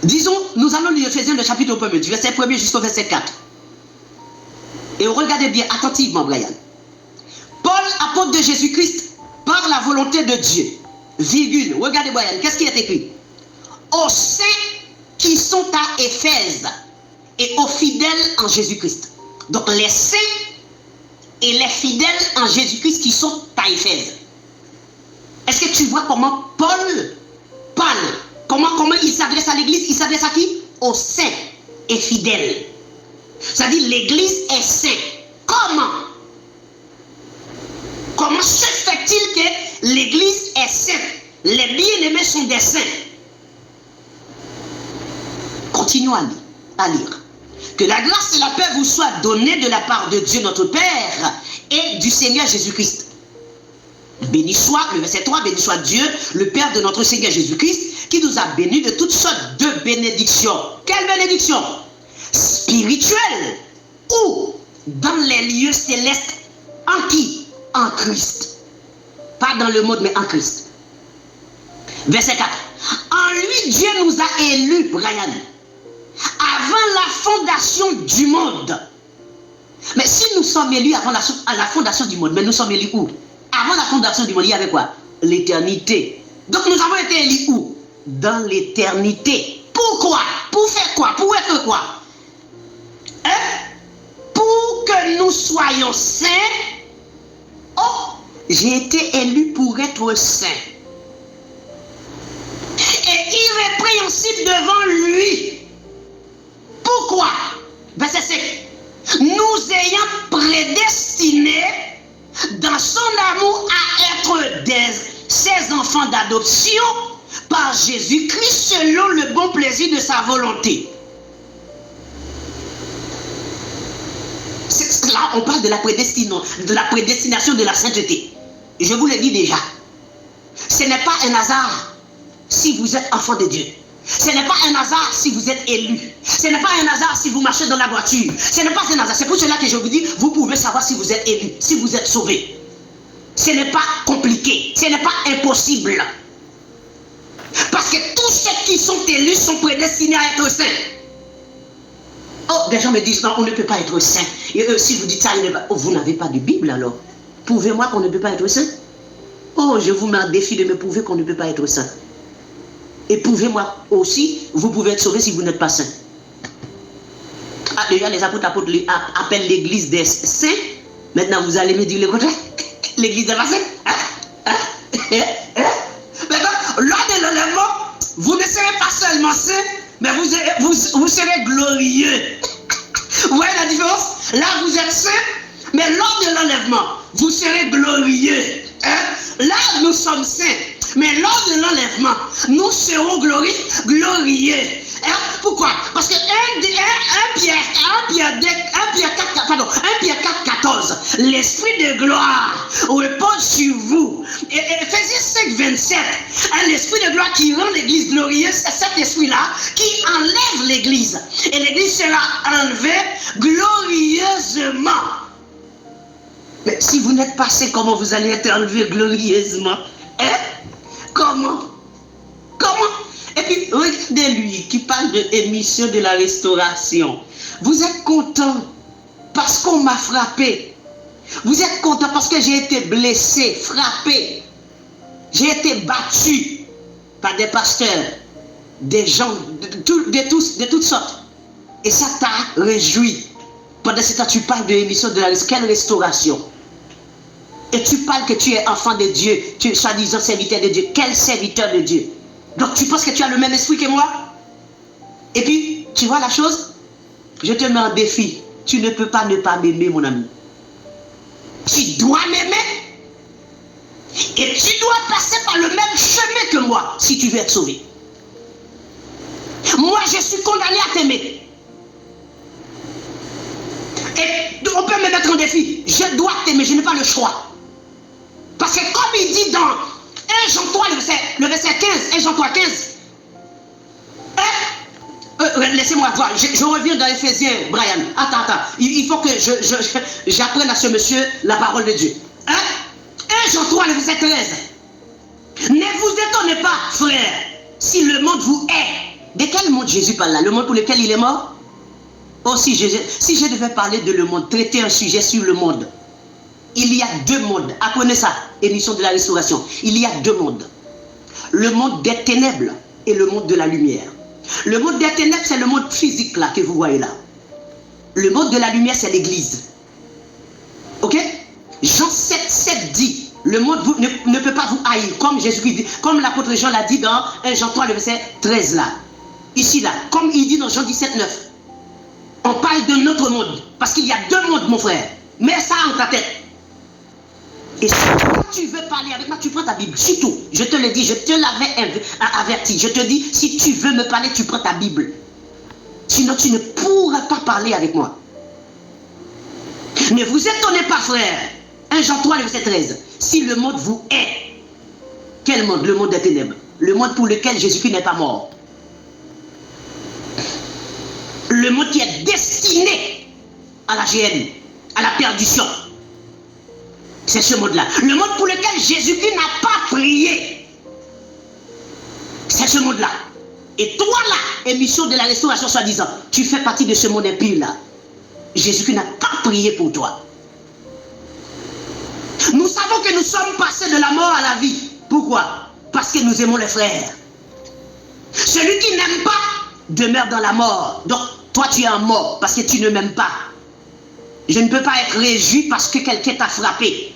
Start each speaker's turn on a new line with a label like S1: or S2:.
S1: Disons, nous allons lire Ephésiens le chapitre 1, du verset 1 jusqu'au verset 4. Et regardez bien attentivement, Brian. Paul, apôtre de Jésus-Christ, par la volonté de Dieu, virgule, regardez Brian, qu'est-ce qui est écrit? Aux saints qui sont à Éphèse et aux fidèles en Jésus-Christ. Donc les saints et les fidèles en Jésus-Christ qui sont à Éphèse. Est-ce que tu vois comment Paul parle? Comment il s'adresse à l'église? Il s'adresse à qui? Aux saints et fidèles. C'est-à-dire l'église est sainte. Comment se fait-il que l'église est sainte? Les bien-aimés sont des saints. Continuons à lire. Que la grâce et la paix vous soient données de la part de Dieu notre Père et du Seigneur Jésus-Christ. Béni soit, le verset 3, béni soit Dieu, le Père de notre Seigneur Jésus-Christ, qui nous a bénis de toutes sortes de bénédictions. Quelle bénédiction? Spirituelle ou dans les lieux célestes. En qui? En Christ. Pas dans le monde, mais en Christ. Verset 4. En lui, Dieu nous a élus, Brian, avant la fondation du monde. Mais si nous sommes élus avant la fondation du monde, mais nous sommes élus où? Avant la fondation du monde, il y avait quoi? L'éternité. Donc nous avons été élus où? Dans l'éternité. Pourquoi? Pour faire quoi? Pour être quoi? Pour que nous soyons saints. Oh, j'ai été élu pour être saint. Et irrépréhensible devant lui. Pourquoi? Verset 5. Nous ayant prédestinés dans son amour à être ses enfants d'adoption par Jésus-Christ selon le bon plaisir de sa volonté. Là, on parle de la prédestination de la sainteté. Je vous l'ai dit déjà. Ce n'est pas un hasard si vous êtes enfant de Dieu. Ce n'est pas un hasard si vous êtes élu. Ce n'est pas un hasard si vous marchez dans la voiture. Ce n'est pas un hasard. C'est pour cela que je vous dis, vous pouvez savoir si vous êtes élu, si vous êtes sauvé. Ce n'est pas compliqué. Ce n'est pas impossible. Parce que tous ceux qui sont élus sont prédestinés à être saints. Oh, des gens me disent, non, on ne peut pas être saint. Et si vous dites ça, vous n'avez pas de Bible alors. Prouvez-moi qu'on ne peut pas être saint. Oh, je vous mets en défi de me prouver qu'on ne peut pas être saint. Et prouvez-moi aussi, vous pouvez être sauvé si vous n'êtes pas saint. Ah, déjà, les apôtres appellent l'église des saints. Maintenant, vous allez me dire le contraire. L'église des saints. Maintenant, lors de l'enlèvement, vous ne serez pas seulement saint, mais vous serez glorieux. Vous voyez la différence? Là, vous êtes saint, mais lors de l'enlèvement, vous serez glorieux. Là, nous sommes saints. Mais lors de l'enlèvement, nous serons glorieux. Pourquoi? Parce que 1 Pierre 4, 14, l'esprit de gloire repose sur vous. Et Ephésiens 5, 27, l'esprit de gloire qui rend l'église glorieuse, c'est cet esprit-là qui enlève l'église. Et l'église sera enlevée glorieusement. Mais si vous n'êtes pas saint, comment vous allez être enlevé glorieusement? Comment? Et puis, regardez lui qui parle de émission de la restauration. Vous êtes content parce qu'on m'a frappé. Vous êtes content parce que j'ai été blessé, frappé. J'ai été battu par des pasteurs, des gens de toutes sortes. Et ça t'a réjoui. Pendant ce temps, tu parles de l'émission de la restauration. Quelle restauration? Et tu parles que tu es enfant de Dieu, tu es soi-disant serviteur de Dieu. Quel serviteur de Dieu? Donc tu penses que tu as le même esprit que moi? Et puis, tu vois la chose? Je te mets en défi. Tu ne peux pas ne pas m'aimer, mon ami. Tu dois m'aimer. Et tu dois passer par le même chemin que moi si tu veux être sauvé. Moi, je suis condamné à t'aimer. Et on peut me mettre en défi. Je dois t'aimer, je n'ai pas le choix. Parce que comme il dit dans 1 Jean 3, le verset 15, 1 Jean 3, 15, laissez-moi voir, je reviens dans Ephésiens, Brian. Attends, il faut que j'apprenne à ce monsieur la parole de Dieu. 1 Jean 3, le verset 13. Ne vous étonnez pas, frères, si le monde vous hait. De quel monde Jésus parle là? Le monde pour lequel il est mort? Oh, si je devais parler de le monde, traiter un sujet sur le monde, il y a deux mondes. Apprenez ça, émission de la restauration. Il y a deux mondes. Le monde des ténèbres et le monde de la lumière. Le monde des ténèbres, c'est le monde physique là que vous voyez là. Le monde de la lumière, c'est l'église. Ok? Jean 7 dit, le monde ne peut pas vous haïr, comme Jésus-Christ dit, comme l'apôtre Jean l'a dit dans 1 Jean 3, le verset 13 là. Ici là, comme il dit dans Jean 17, 9. On parle de notre monde, parce qu'il y a deux mondes, mon frère. Mets ça en ta tête. Et si tu veux parler avec moi, tu prends ta Bible. Surtout, je te le dis, je te l'avais averti. Je te dis, si tu veux me parler, tu prends ta Bible. Sinon, tu ne pourras pas parler avec moi. Ne vous étonnez pas, frère. 1 Jean 3, le verset 13. Si le monde vous hait, quel monde? Le monde des ténèbres. Le monde pour lequel Jésus-Christ n'est pas mort. Le monde qui est destiné à la géhenne, à la perdition. C'est ce monde-là. Le monde pour lequel Jésus-Christ n'a pas prié. C'est ce monde-là. Et toi là, émission de la restauration soi-disant, tu fais partie de ce monde impur-là. Jésus-Christ n'a pas prié pour toi. Nous savons que nous sommes passés de la mort à la vie. Pourquoi? Parce que nous aimons les frères. Celui qui n'aime pas demeure dans la mort. Donc, toi tu es en mort parce que tu ne m'aimes pas. Je ne peux pas être réjoui parce que quelqu'un t'a frappé.